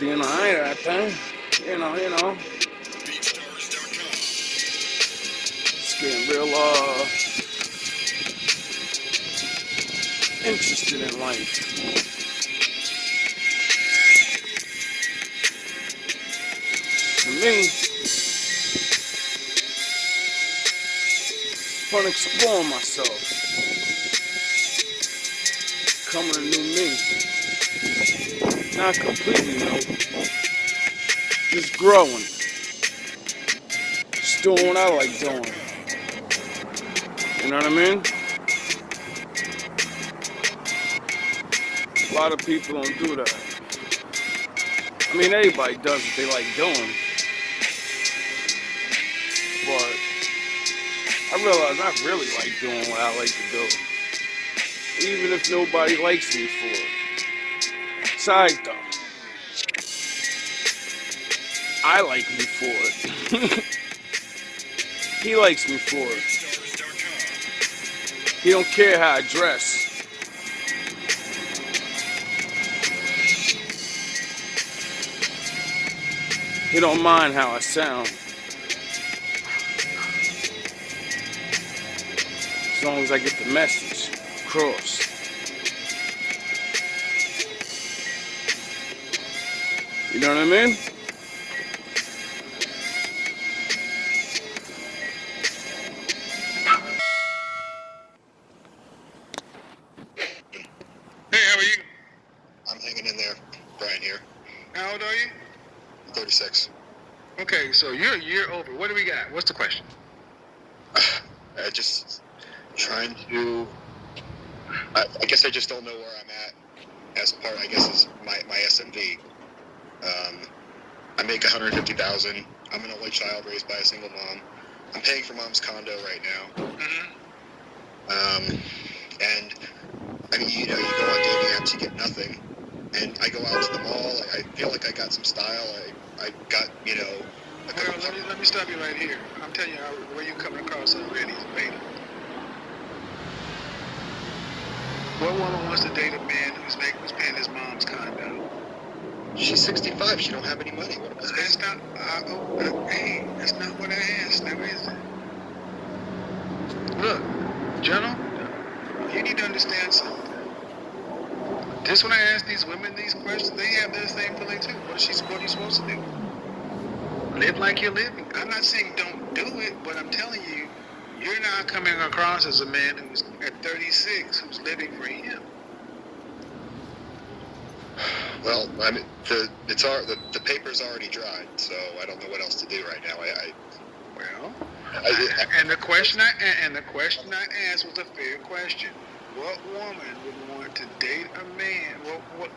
being alright at that thing. You know. It's getting real interested in life. For me, it's fun exploring myself. Becoming a new me. Not completely new. Just growing. Just doing what I like doing. You know what I mean? A lot of people don't do that. I mean, everybody does what they like doing. But I realize I really like doing what I like to do. Even if nobody likes me for it. It's alright though. I like me for it. He likes me for it. He don't care how I dress. He don't mind how I sound. As long as I get the message across. You know what I mean? Hey, how are you? I'm hanging in there. Brian here. How old are you? 36. Okay, so you're a year over. What do we got? What's the question? I just trying to. I guess I just don't know where I'm at as part. I guess is my SMV. I make $150,000. I'm an only child raised by a single mom. I'm paying for mom's condo right now. Mm-hmm. And I mean, you go on dating apps, you get nothing. And I go out to the mall. I feel like I got some style. I got, Well, let me stop you right here. I'm telling you where you're coming across already is beta. What woman wants to date a man who's paying his mom's condo? She's 65. She don't have any money. What am I supposed That's not. Hey, that's not what I asked. Now is it? Look, General, you need to understand something. Just when I ask these women these questions, they have their same feeling too. What are you supposed to do? Live like you're living. I'm not saying don't do it, but I'm telling you, you're not coming across as a man who's at 36 who's living for him. Well, I mean, the paper's already dried, so I don't know what else to do right now. And the question I asked was a fair question. What woman would want to date a man? What?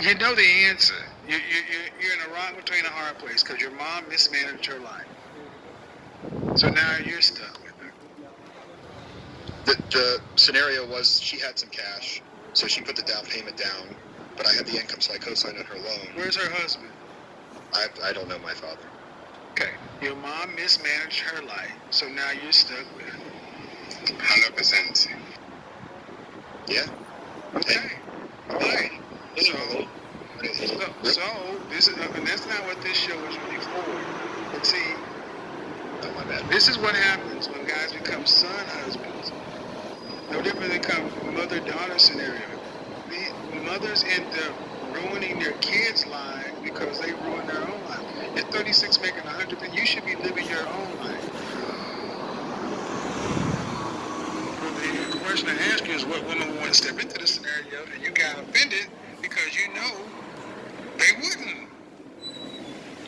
You know the answer. You're in a rock between a hard place because your mom mismanaged her life. So now you're stuck with her. The scenario was she had some cash, so she put the down payment down, but I had the income, so I co-signed on her loan. Where's her husband? I don't know my father. Okay. Your mom mismanaged her life, so now you're stuck with her. 100%. Yeah. Okay. All right. So this is, and that's not what this show is really for. But see, oh, my bad. This is what happens when guys become son husbands. No different than become mother-daughter scenario. The mothers end up ruining their kids' lives because they ruin their own life. You're 36 making 100, then you should be living your own life. Well, the question I ask you is what woman would step into the scenario, and you got offended because you know they wouldn't.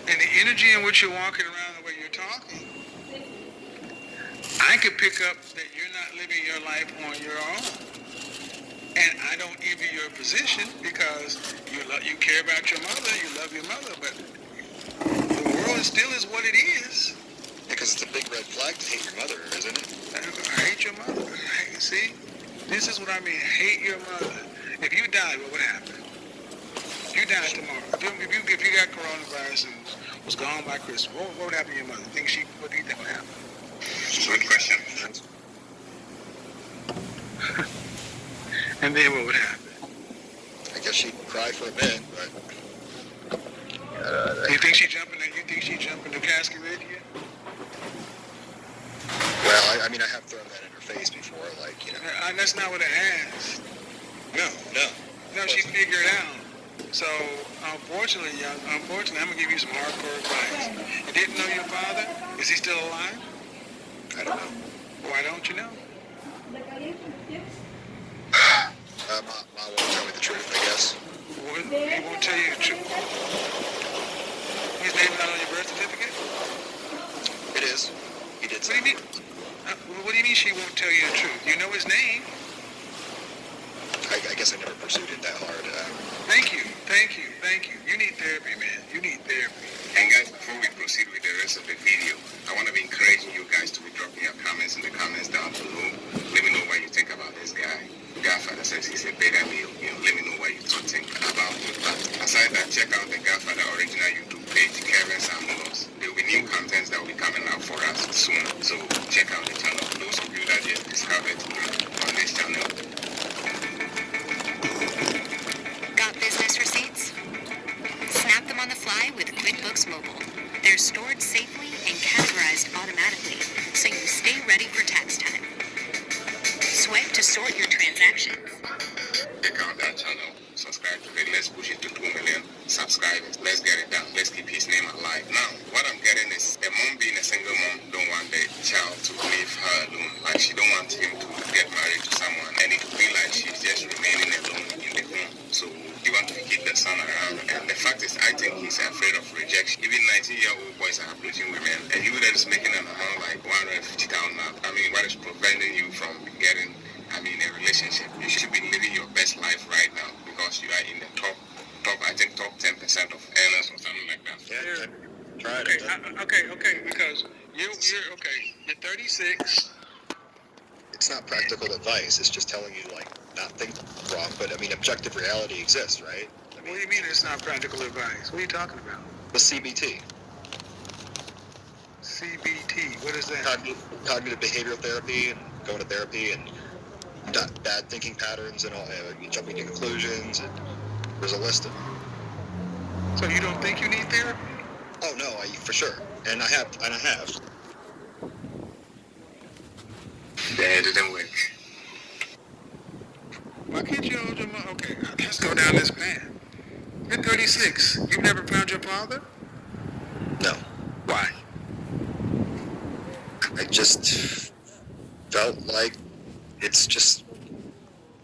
And the energy in which you're walking around, the way you're talking, I could pick up that you're not living your life on your own. And I don't envy your position because you care about your mother, you love your mother, but the world still is what it is. Because it's a big red flag to hate your mother, isn't it? I hate your mother. See, this is what I mean. Hate your mother. If you died, what would happen? If you died tomorrow, if you got coronavirus and was gone by Christmas, what would happen to your mother? What do you think would happen? Good question. And then what would happen? I guess she'd cry for a bit, but think she jumping? You think she jumping the casket ready yet? Well, I mean, I have thrown that in her face before, like, you know. That's not what I asked. No. No, she figured it out. So, unfortunately, I'm gonna give you some hardcore advice. You didn't know your father? Is he still alive? I don't know. Why don't you know? Ma won't tell me the truth, I guess. He won't tell you the truth. His name's not on your birth certificate? It is. He did What say. do you mean? What do you mean she won't tell you the truth? You know his name. I guess I never pursued it that hard. Thank you. You need therapy, man. You need therapy. And guys, before we proceed with the rest of the video, I want to be encouraging you guys to be dropping your comments in the comments down below. Let me know what you think about this guy. Godfather says he's a better meal. Let me know what you think about him. But aside that, check out the Godfather original YouTube page, Kevin Samuels. There will be new contents that will be coming out for us soon. So check out the channel. Those of you that just discovered on this channel. Got business receipts? Snap them on the fly with QuickBooks Mobile. They're stored safely and categorized automatically, so you stay ready for tax time. Swipe to sort your transactions. Check out that channel. Subscribe to it. Let's push it to 2 million subscribers. Let's get it done. Let's keep his name alive. Now, what I'm getting is a mom being a single mom don't want the child to leave her alone. Like she don't want him to get married to someone and it will be like she's just remaining alone in the home. So you want to keep the son around. And the fact is, I think he's afraid of rejection. Even 19-year-old boys are approaching women, and you that is making an amount like 150,000. I mean, what is preventing you from getting a relationship? You should be living your best life right now because you are in the top 10% of earners or something like that. Yeah, tried Okay, it. okay, because you're okay. You're 36. It's not practical advice. It's just telling you, like, not think wrong. But, I mean, objective reality exists, right? What do you mean it's not practical advice? What are you talking about? The CBT. CBT, what is that? Cognitive behavioral therapy and going to therapy and not bad thinking patterns and all, jumping to conclusions. And there's a list of them. So you don't think you need therapy? Oh no, for sure, and I have. That didn't work. Why can't you hold your mother? Okay, let's go down this path. You're 36. You've never found your father? No, Why? I just felt like it's just.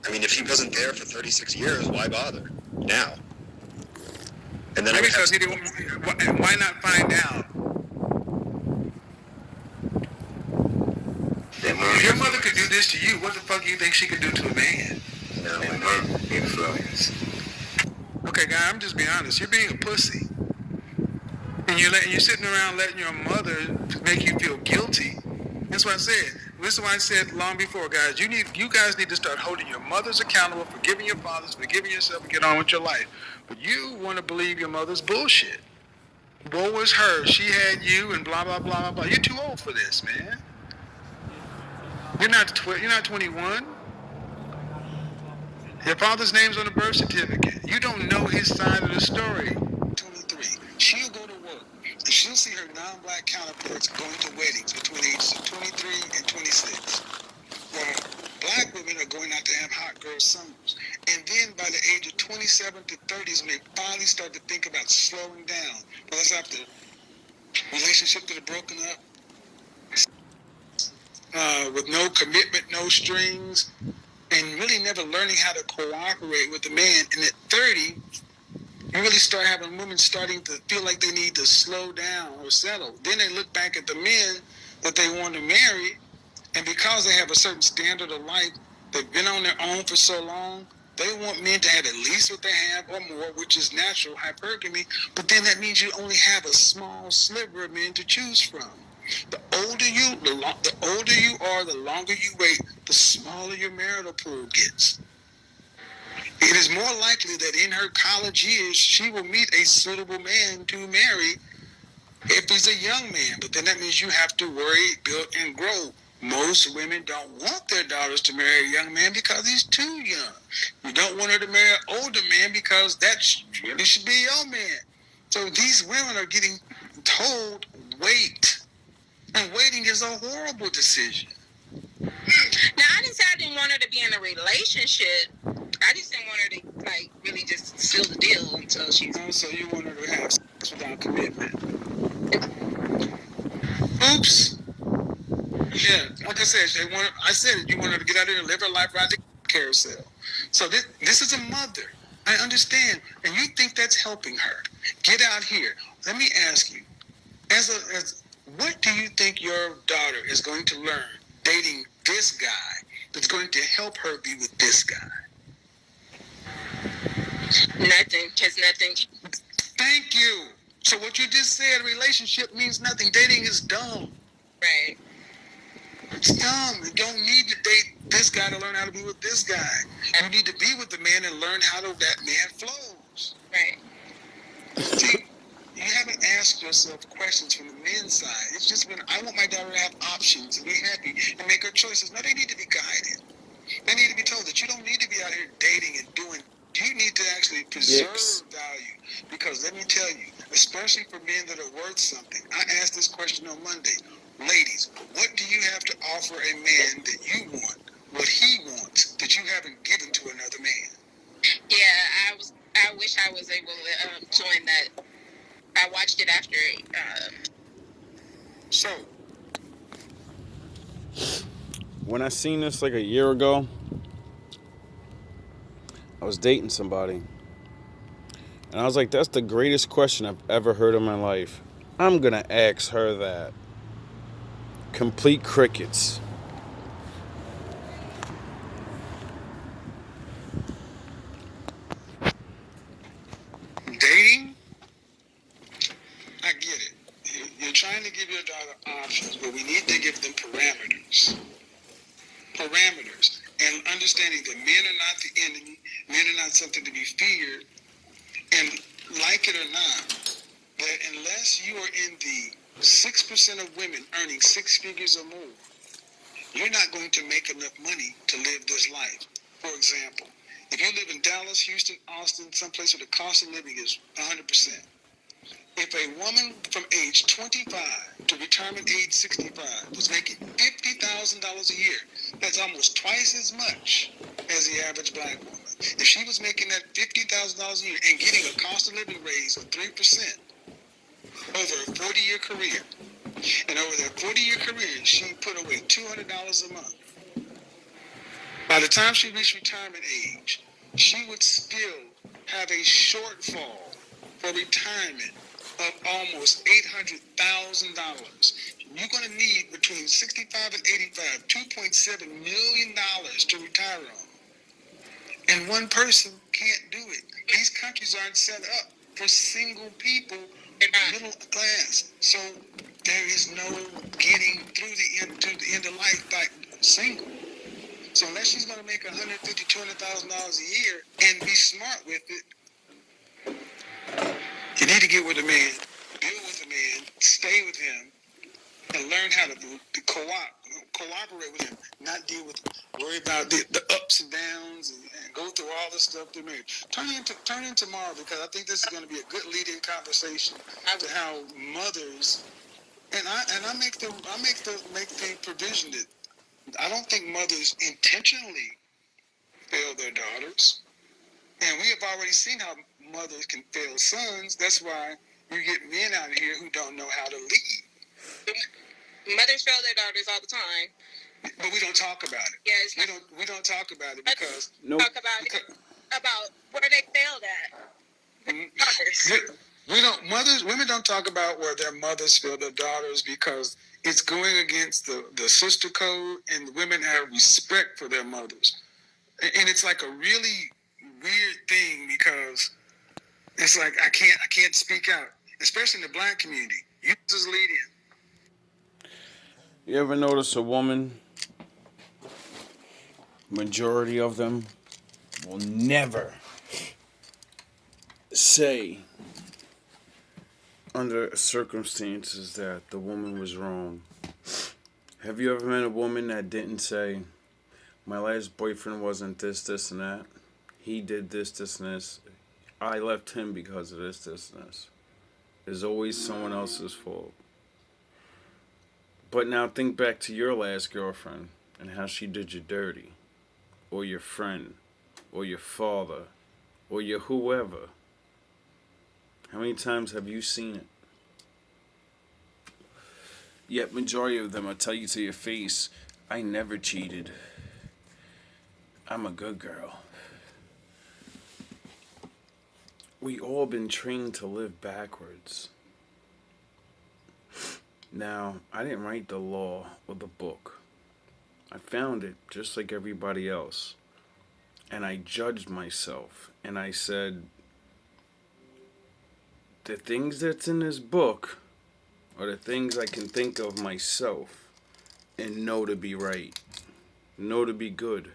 I mean, if he wasn't there for 36 years, why bother now? And then Maybe because he didn't. Why not find out? If your mother could do this to you, what the fuck do you think she could do to a man? Influence. Okay, guy, I'm just being honest. You're being a pussy, and you're sitting around letting your mother make you feel guilty. That's what I said. This is why I said long before, guys. You guys need to start holding your mothers accountable, forgiving your fathers, forgiving yourself, and get on with your life. But you want to believe your mother's bullshit. Woe was her. She had you, and blah blah blah blah blah. You're too old for this, man. You're not 21. Your father's name's on the birth certificate. You don't know his side of the story. 23. She'll go to work, and she'll see her non-black counterparts going to weddings between ages of 23 and 26. While black women are going out to have hot girl summers. And then by the age of 27 to 30 is when they finally start to think about slowing down. Well, that's after relationships that are broken up, with no commitment, no strings, and really never learning how to cooperate with the man. And at 30, you really start having women starting to feel like they need to slow down or settle. Then they look back at the men that they want to marry, and because they have a certain standard of life, they've been on their own for so long, they want men to have at least what they have or more, which is natural hypergamy. But then that means you only have a small sliver of men to choose from. The older you are, the longer you wait, the smaller your marital pool gets. It is more likely that in her college years, she will meet a suitable man to marry if he's a young man. But then that means you have to worry, build, and grow. Most women don't want their daughters to marry a young man because he's too young. You don't want her to marry an older man because that really should be your man. So these women are getting told, wait. And waiting is a horrible decision. Now, I didn't say I didn't want her to be in a relationship. I just didn't want her to, like, really just seal the deal until she's... Oh, so you want her to have sex without commitment. Oops. Yeah, like I said, I said you want her to get out there and live her life, ride the carousel. So this is a mother. I understand. And you think that's helping her. Get out here. Let me ask you, what do you think your daughter is going to learn dating this guy that's going to help her be with this guy? Nothing. Just nothing. Thank you. So what you just said, relationship means nothing. Dating is dumb. Right. It's dumb. You don't need to date this guy to learn how to be with this guy. You need to be with the man and learn how that man flows. Right. See, you haven't asked yourself questions from the men's side. It's just been, I want my daughter to have options and be happy and make her choices. No, they need to be guided. They need to be told that you don't need to be out here dating and doing. You need to actually preserve value. Because let me tell you, especially for men that are worth something, I asked this question on Monday. Ladies, what do you have to offer a man that you want, what he wants, that you haven't given to another man? Yeah, I wish I was able to join that. I watched it after. So, when I seen this like a year ago, I was dating somebody. And I was like, that's the greatest question I've ever heard in my life. I'm going to ask her that. Complete crickets. dating, I get it. You're trying to give your daughter options, but we need to give them parameters. Parameters. And understanding that men are not the enemy, men are not something to be feared, and like it or not, that unless you are in the 6% of women earning 6 figures or more, you're not going to make enough money to live this life. For example, if you live in Dallas, Houston, Austin, someplace where the cost of living is 100%, if a woman from age 25 to retirement age 65 was making $50,000 a year, that's almost twice as much as the average black woman. If she was making that $50,000 a year and getting a cost of living raise of 3% over a 40-year career, and over that 40-year career, she put away $200 a month. By the time she reached retirement age, she would still have a shortfall for retirement of almost $800,000. You're going to need between 65 and 85, $2.7 million to retire on. And one person can't do it. These countries aren't set up for single people, middle class. So there is no getting through to the end of life by single. So unless she's going to make $150,000, $200,000 a year and be smart with it, you need to get with a man, deal with a man, stay with him, and learn how to cooperate with him, not worry about the ups and downs and go through all this stuff to marriage. Turn in tomorrow, because I think this is going to be a good lead-in conversation to how mothers, and I make the provision that I don't think mothers intentionally fail their daughters, and we have already seen how mothers can fail sons. That's why you get men out here who don't know how to lead. Mothers fail their daughters all the time. But we don't talk about it. Yes. We don't talk about it because talk about where they failed at. Women don't talk about where their mothers fail their daughters because it's going against the sister code, and women have respect for their mothers. And it's like a really weird thing because it's like I can't speak out, especially in the black community. You just lead in. You ever notice a woman, majority of them, will never say under circumstances that the woman was wrong? Have you ever met a woman that didn't say, my last boyfriend wasn't this, and that? He did this, and this. I left him because of this, and this. is always someone else's fault. But now think back to your last girlfriend and how she did you dirty, or your friend, or your father, or your whoever. How many times have you seen it? Yet majority of them will tell you to your face, I never cheated. I'm a good girl. We all been trained to live backwards. Now, I didn't write the law or the book. I found it just like everybody else. And I judged myself. And I said, the things that's in this book are the things I can think of myself and know to be right. Know to be good.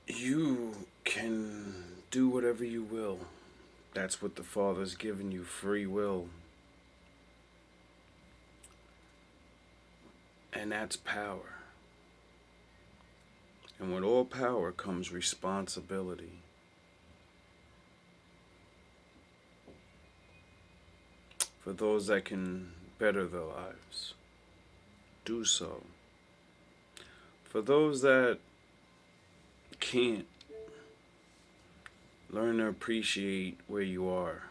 You can do whatever you will. That's what the Father's given you, free will. And that's power. And with all power comes responsibility. For those that can better their lives, do so. For those that can't, learn to appreciate where you are.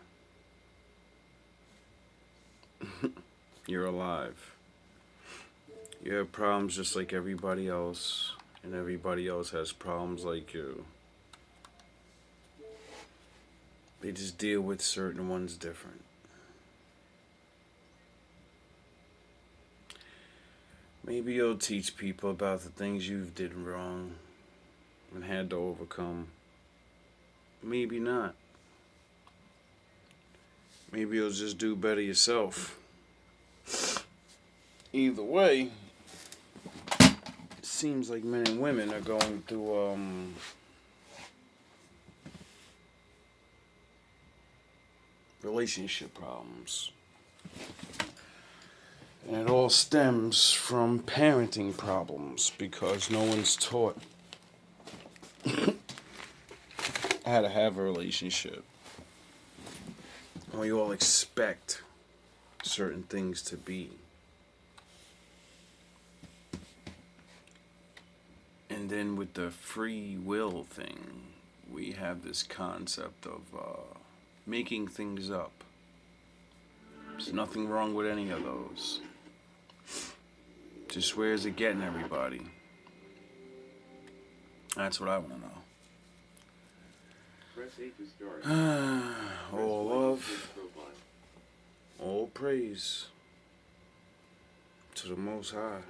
You're alive. You have problems just like everybody else, and everybody else has problems like you. They just deal with certain ones different. Maybe you'll teach people about the things you've did wrong and had to overcome. Maybe not. Maybe you'll just do better yourself. Either way, it seems like men and women are going through relationship problems. And it all stems from parenting problems because no one's taught how to have a relationship. We all expect certain things to be. And then with the free will thing, we have this concept of making things up. There's nothing wrong with any of those. Just where's it getting everybody? That's what I want to know. All love, all praise to the Most High.